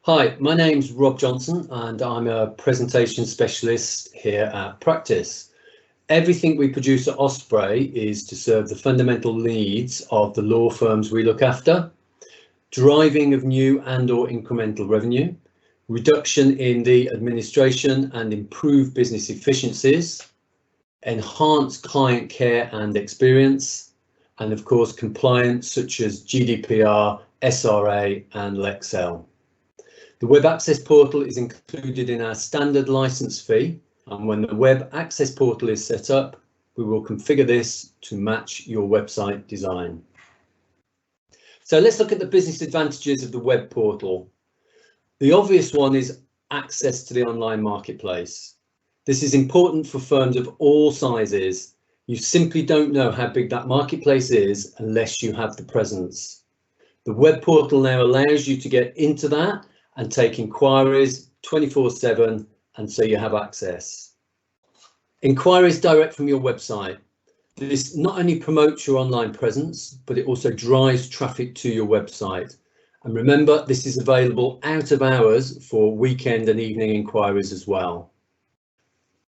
Hi, my name's Rob Johnson and I'm a presentation specialist here at Practice. Everything we produce at Osprey is to serve the fundamental needs of the law firms we look after: driving of new and/or incremental revenue, reduction in the administration and improved business efficiencies, enhanced client care and experience, and of course compliance such as GDPR, SRA and Lexel. The Web Access Portal is included in our standard license fee, and when the Web Access Portal is set up, we will configure this to match your website design. So let's look at the business advantages of the Web Portal. The obvious one is access to the online marketplace. This is important for firms of all sizes. You simply don't know how big that marketplace is unless you have the presence. The Web Portal now allows you to get into that and take inquiries 24/7, and so you have access. Inquiries direct from your website. This not only promotes your online presence, but it also drives traffic to your website. And remember, this is available out of hours for weekend and evening inquiries as well.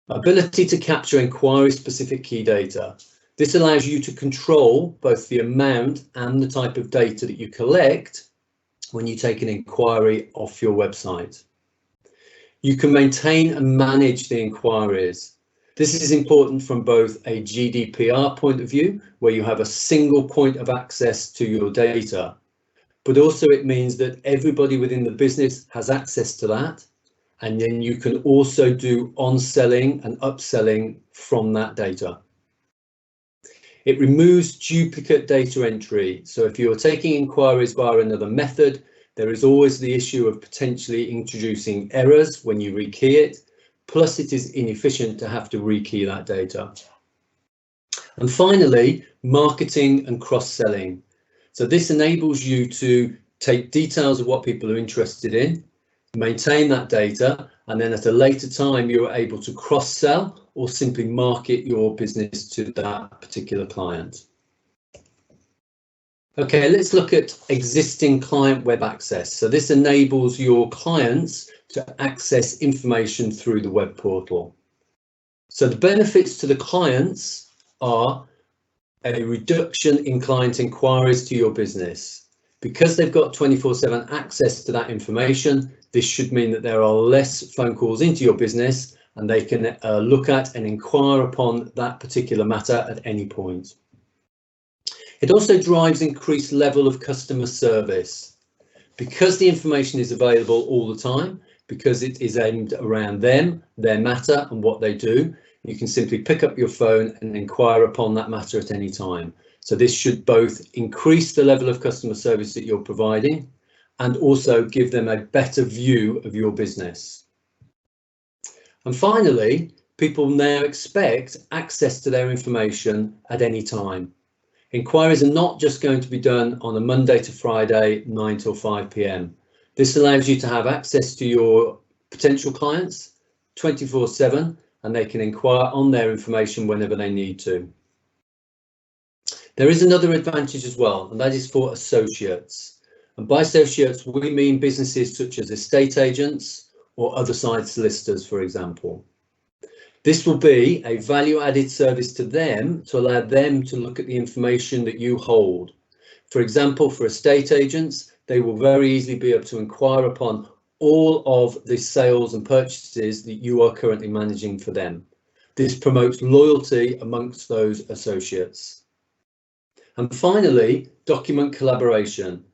Ability to capture inquiry-specific key data. This allows you to control both the amount and the type of data that you collect when you take an inquiry off your website. You can maintain and manage the inquiries. This is important from both a GDPR point of view, where you have a single point of access to your data, but also it means that everybody within the business has access to that, and then you can also do on-selling and upselling from that data. It removes duplicate data entry. So if you're taking inquiries via another method, there is always the issue of potentially introducing errors when you rekey it. Plus it is inefficient to have to rekey that data. And finally, marketing and cross-selling. So this enables you to take details of what people are interested in, maintain that data, and then at a later time you're able to cross-sell or simply market your business to that particular client. Okay, let's look at existing client web access. So this enables your clients to access information through the web portal. So the benefits to the clients are a reduction in client inquiries to your business. Because they've got 24/7 access to that information, this should mean that there are less phone calls into your business and they can look at and inquire upon that particular matter at any point. It also drives increased level of customer service. Because the information is available all the time, because it is aimed around them, their matter and what they do, you can simply pick up your phone and inquire upon that matter at any time. So this should both increase the level of customer service that you're providing and also give them a better view of your business. And finally, people now expect access to their information at any time. Inquiries are not just going to be done on a Monday to Friday, 9 till 5 p.m. This allows you to have access to your potential clients 24/7, and they can inquire on their information whenever they need to. There is another advantage as well, and that is for associates. And by associates, we mean businesses such as estate agents or other side solicitors, for example. This will be a value-added service to them to allow them to look at the information that you hold. For example, for estate agents, they will very easily be able to inquire upon all of the sales and purchases that you are currently managing for them. This promotes loyalty amongst those associates. And finally, document collaboration.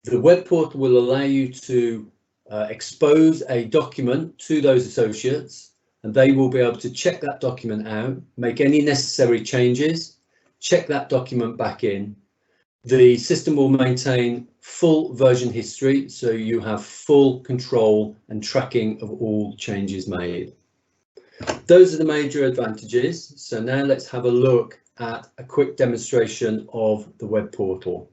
The web portal will allow you to expose a document to those associates, and they will be able to check that document out, make any necessary changes, check that document back in. The system will maintain full version history, so you have full control and tracking of all changes made. Those are the major advantages. So now let's have a look at a quick demonstration of the web portal.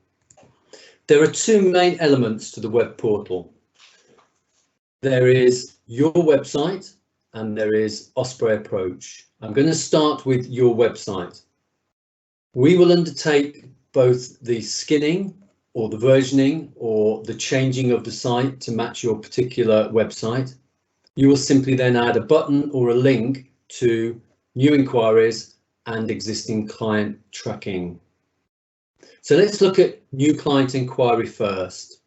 There are two main elements to the web portal. There is your website and there is Osprey Approach. I'm going to start with your website. We will undertake both the skinning or the versioning or the changing of the site to match your particular website, you will simply then add a button or a link to new inquiries and existing client tracking. So let's look at new client inquiry first.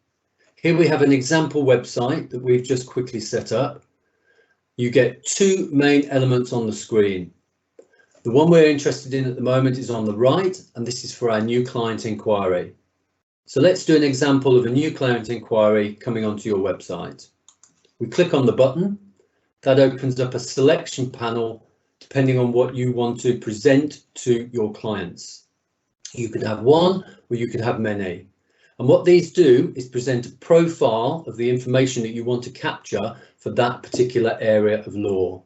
Here we have an example website that we've just quickly set up. You get two main elements on the screen. The one we're interested in at the moment is on the right, and this is for our new client inquiry. So let's do an example of a new client inquiry coming onto your website. We click on the button. That opens up a selection panel depending on what you want to present to your clients. You could have one or you could have many. And what these do is present a profile of the information that you want to capture for that particular area of law.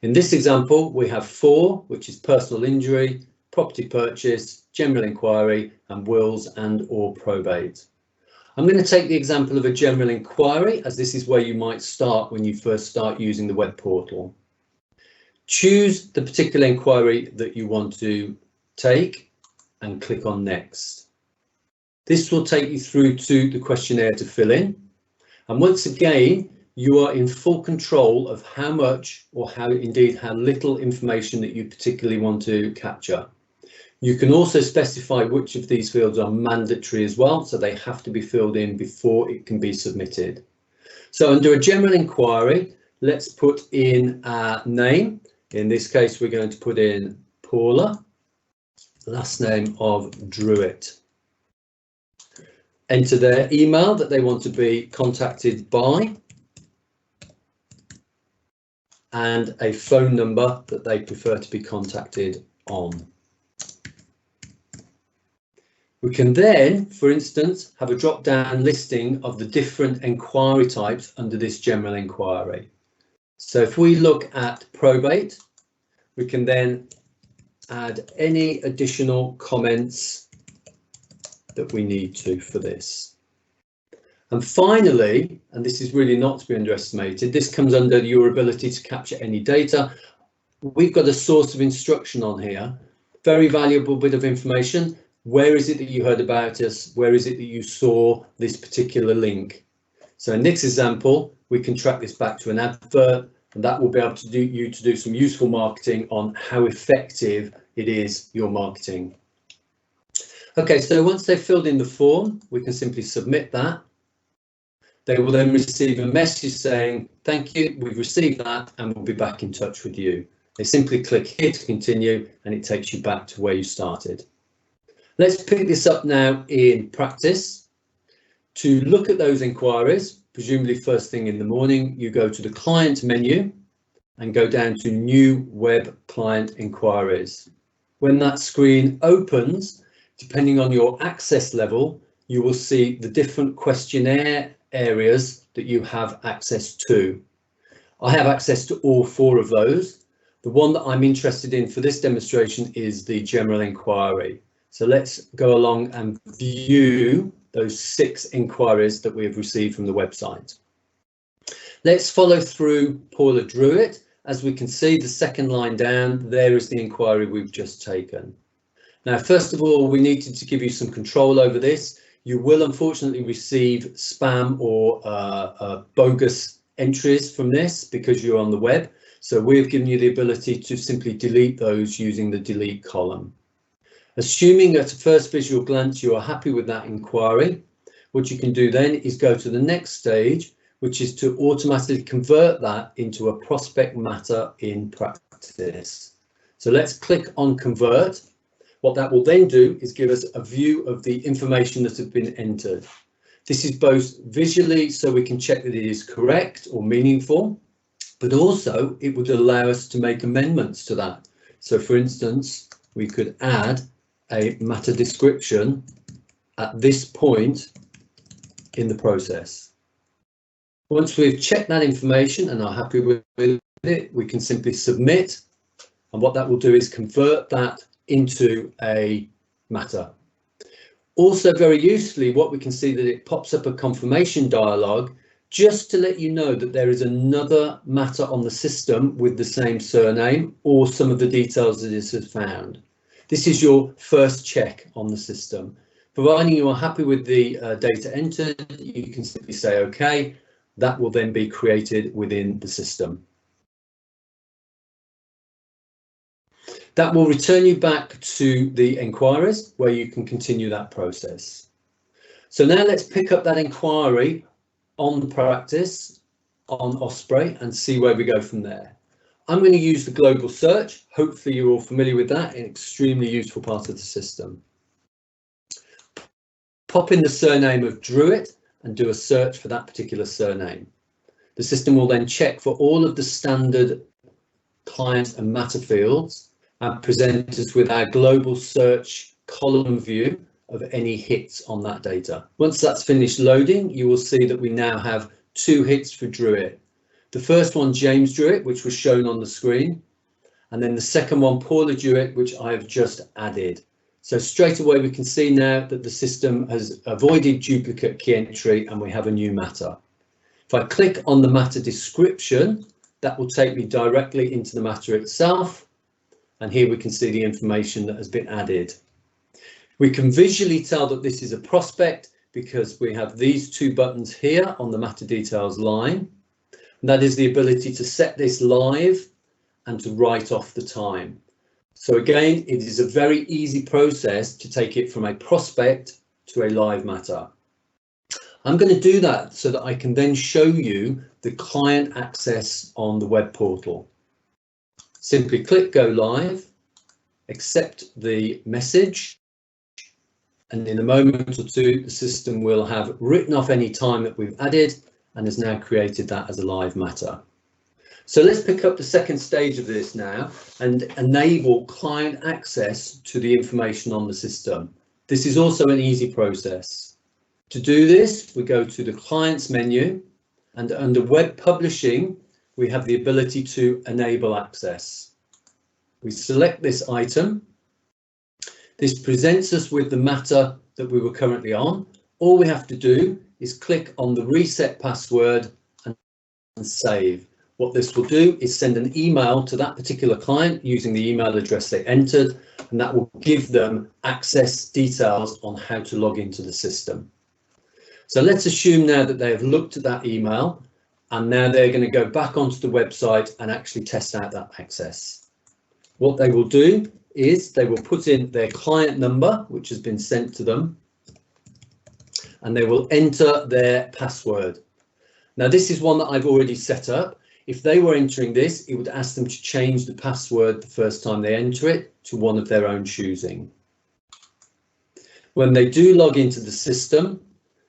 In this example, we have 4, which is personal injury, property purchase, general inquiry, and wills and or probate. I'm going to take the example of a general inquiry, as this is where you might start when you first start using the web portal. Choose the particular inquiry that you want to take and click on next. This will take you through to the questionnaire to fill in. And once again, you are in full control of how much or how little information that you particularly want to capture. You can also specify which of these fields are mandatory as well, so they have to be filled in before it can be submitted. So under a general inquiry, let's put in our name. In this case, we're going to put in Paula, last name of Druitt. Enter their email that they want to be contacted by, and a phone number that they prefer to be contacted on. We can then, for instance, have a drop-down listing of the different inquiry types under this general inquiry. So if we look at probate, we can then add any additional comments that we need to for this. And finally, and this is really not to be underestimated, this comes under your ability to capture any data. We've got a source of instruction on here, very valuable bit of information. Where is it that you heard about us? Where is it that you saw this particular link? So in this example, we can track this back to an advert, and that will be able to do some useful marketing on how effective it is, your marketing. Okay, so once they've filled in the form, we can simply submit that. They will then receive a message saying, thank you, we've received that, and we'll be back in touch with you. They simply click here to continue, and it takes you back to where you started. Let's pick this up now in practice. To look at those inquiries, presumably first thing in the morning, you go to the client menu and go down to new web client inquiries. When that screen opens, depending on your access level, you will see the different questionnaire areas that you have access to. I have access to all 4 of those. The one that I'm interested in for this demonstration is the general inquiry. So let's go along and view those 6 inquiries that we have received from the website. Let's follow through Paula Druitt. As we can see, the second line down, there is the inquiry we've just taken. Now, first of all, we needed to give you some control over this. You will unfortunately receive spam or bogus entries from this because you're on the web. So we've given you the ability to simply delete those using the delete column. Assuming at a first visual glance you are happy with that inquiry, what you can do then is go to the next stage, which is to automatically convert that into a prospect matter in practice. So let's click on convert. What that will then do is give us a view of the information that has been entered. This is both visually so we can check that it is correct or meaningful, but also it would allow us to make amendments to that. So for instance, we could add a matter description at this point in the process. Once we've checked that information and are happy with it, we can simply submit, and what that will do is convert that into a matter. Also very usefully, what we can see that it pops up a confirmation dialog just to let you know that there is another matter on the system with the same surname or some of the details that it has found. This is your first check on the system. Providing you are happy with the data entered, you can simply say OK. That will then be created within the system. That will return you back to the enquiries where you can continue that process. So now let's pick up that inquiry on practice on Osprey and see where we go from there. I'm going to use the global search. Hopefully you're all familiar with that, an extremely useful part of the system. Pop in the surname of Druitt and do a search for that particular surname. The system will then check for all of the standard client and matter fields and present us with our global search column view of any hits on that data. Once that's finished loading, you will see that we now have 2 hits for Druitt. The first one, James Druitt, which was shown on the screen, and then the second one, Paula Druitt, which I have just added. So straight away we can see now that the system has avoided duplicate key entry and we have a new matter. If I click on the matter description, that will take me directly into the matter itself. And here we can see the information that has been added. We can visually tell that this is a prospect because we have these 2 buttons here on the matter details line. And that is the ability to set this live and to write off the time. So again, it is a very easy process to take it from a prospect to a live matter. I'm going to do that so that I can then show you the client access on the web portal. Simply click Go Live, accept the message, and in a moment or two, the system will have written off any time that we've added and has now created that as a live matter. So let's pick up the second stage of this now and enable client access to the information on the system. This is also an easy process. To do this, we go to the clients menu, and under web publishing, we have the ability to enable access. We select this item. This presents us with the matter that we were currently on. All we have to do is click on the reset password and save. What this will do is send an email to that particular client using the email address they entered, and that will give them access details on how to log into the system. So let's assume now that they have looked at that email and now they're going to go back onto the website and actually test out that access. What they will do is they will put in their client number, which has been sent to them, and they will enter their password. Now this is one that I've already set up. If they were entering this, it would ask them to change the password the first time they enter it to one of their own choosing. When they do log into the system,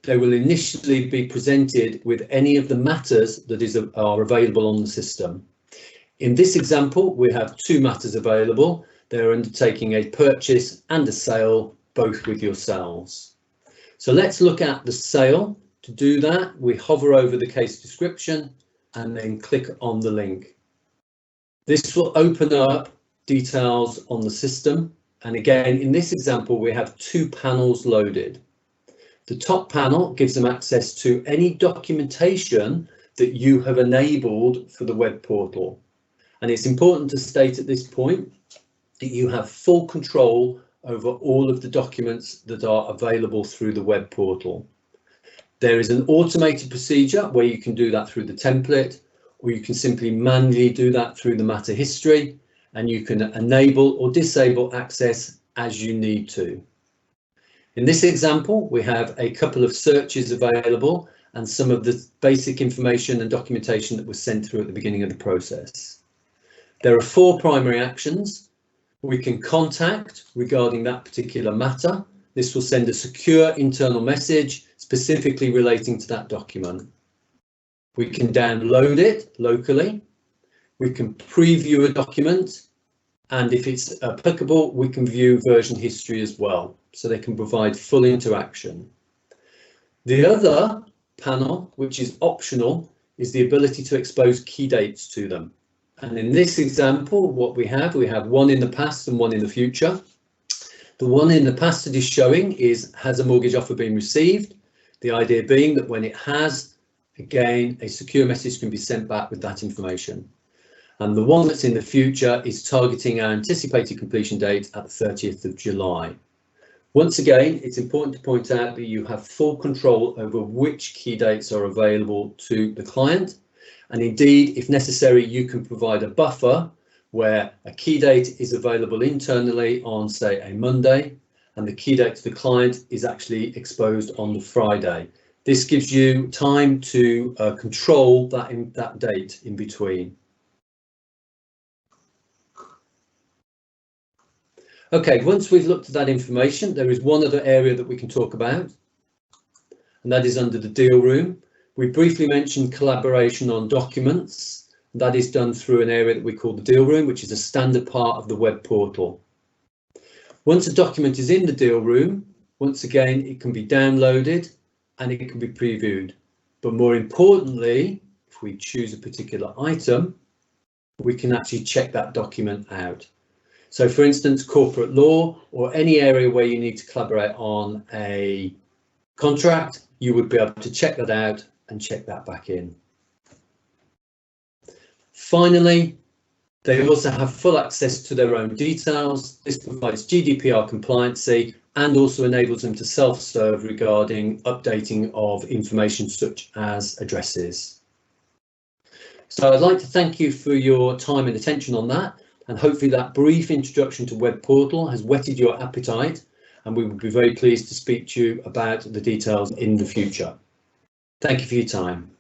they will initially be presented with any of the matters that are available on the system. In this example, we have 2 matters available. They're undertaking a purchase and a sale, both with yourselves. So let's look at the sale. To do that, we hover over the case description and then click on the link. This will open up details on the system. And again, in this example, we have 2 panels loaded. The top panel gives them access to any documentation that you have enabled for the web portal. And it's important to state at this point that you have full control over all of the documents that are available through the web portal. There is an automated procedure where you can do that through the template, or you can simply manually do that through the matter history, and you can enable or disable access as you need to. In this example, we have a couple of searches available and some of the basic information and documentation that was sent through at the beginning of the process. There are 4 primary actions. We can contact regarding that particular matter. This will send a secure internal message specifically relating to that document. We can download it locally. We can preview a document, and if it's applicable, we can view version history as well, so they can provide full interaction. The other panel, which is optional, is the ability to expose key dates to them. And in this example, what we have one in the past and one in the future. The one in the past that is showing is, has a mortgage offer been received? The idea being that when it has, again, a secure message can be sent back with that information. And the one that's in the future is targeting our anticipated completion date at the 30th of July. Once again, it's important to point out that you have full control over which key dates are available to the client. And indeed, if necessary, you can provide a buffer where a key date is available internally on, say, a Monday, and the key date to the client is actually exposed on the Friday. This gives you time to control that date in between. Okay, once we've looked at that information, there is one other area that we can talk about, and that is under the deal room. We briefly mentioned collaboration on documents. That is done through an area that we call the deal room, which is a standard part of the web portal. Once a document is in the deal room, once again, it can be downloaded and it can be previewed. But more importantly, if we choose a particular item, we can actually check that document out. So for instance, corporate law or any area where you need to collaborate on a contract, you would be able to check that out and check that back in. Finally, they also have full access to their own details. This provides GDPR compliancy and also enables them to self-serve regarding updating of information such as addresses. So I'd like to thank you for your time and attention on that. And hopefully that brief introduction to Web Portal has whetted your appetite, and we would be very pleased to speak to you about the details in the future. Thank you for your time.